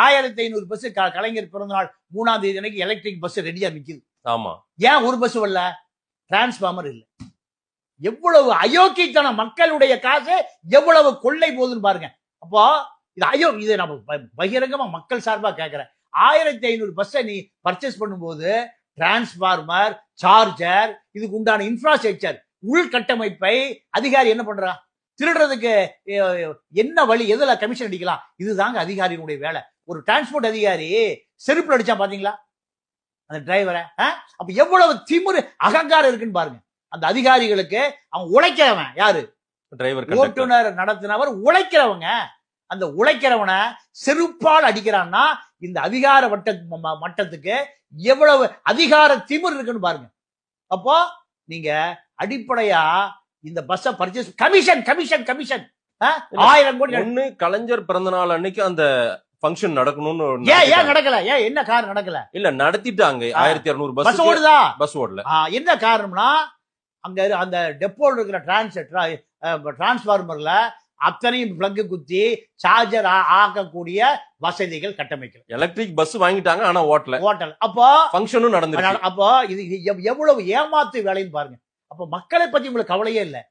1500 bus கலைஞர் பிறந்த நாள் 3ஆம் தேதி அன்னைக்கு எலக்ட்ரிக் பஸ் ரெடியா நிக்குது. ஆமா, ஏன் ஒரு பஸ் வரல? டிரான்ஸ்பார்மர் இல்ல. எவ்வளவு அயோக்கியத்தனம், மக்களுடைய காசு எவ்வளவு கொள்ளை போகுதுன்னு பாருங்க. அப்போ இதை நம்ம பகிரங்கமா மக்கள் சார்பா கேட்கிறேன். 1500 பஸ்ஸை நீ பர்ச்சேஸ் பண்ணும்போது டிரான்ஸ்பார்மர், சார்ஜர், இதுக்கு உண்டான இன்ஃப்ராஸ்ட்ரக்சர், உள்கட்டமைப்பை அதிகாரி என்ன பண்றான்? திருடுறதுக்கு என்ன வழி, எதுல கமிஷன் அடிக்கலாம்? இதுதாங்க அதிகாரியினுடைய வேலை. ஒரு டிரான்ஸ்போர்ட் அதிகாரி செருப்பு அடிச்சா பாத்தீங்களா அந்த டிரைவரை? அப்ப எவ்வளவு திமிரு அகங்காரம் இருக்குன்னு பாருங்க அந்த அதிகாரிகளுக்கு. அவன் உழைக்கிறவன் யாரு? டிரைவர், ஓட்டுநர், நடத்தினவர் உழைக்கிறவங்க. அந்த உழைக்கிறவனை செருப்பால் அடிக்கிறான்னா இந்த அதிகார மட்டத்துக்கு எவ்வளவு அதிகார திமிர் இருக்குன்னு பாருங்க. அப்போ நீங்க அடிப்படையா இந்த bus purchase commission commission commission 1000 கோடி. ஒண்ணு கலைஞர் பிறந்த நாள் அன்னைக்கு அந்த ஃபங்க்ஷன் நடக்கணும்னு ஏன் நடக்கல? ஏன் என்ன காரணம் நடக்கல? இல்ல நடத்திட்டாங்க. 1200 பஸ் ஓடுதா? பஸ் ஓடல. என்ன காரணம்னா அங்க அந்த டெப்போல இருக்கிற டிரான்ஸ்பார்மர்ல அத்தனையும் பிளக் குத்தி சார்ஜர் ஆக்கக்கூடிய வசதிகள் கட்டமைக்கல. எலக்ட்ரிக் பஸ் வாங்கிட்டாங்க, ஆனா ஓட்டல. அப்போ ஃபங்க்ஷனும் நடந்துச்சு. அப்போ இது எவ்வளவு ஏமாத்து வேலைன்னு பாருங்க. அப்ப மக்களை பத்தி உங்களுக்கு கவலையே இல்லை.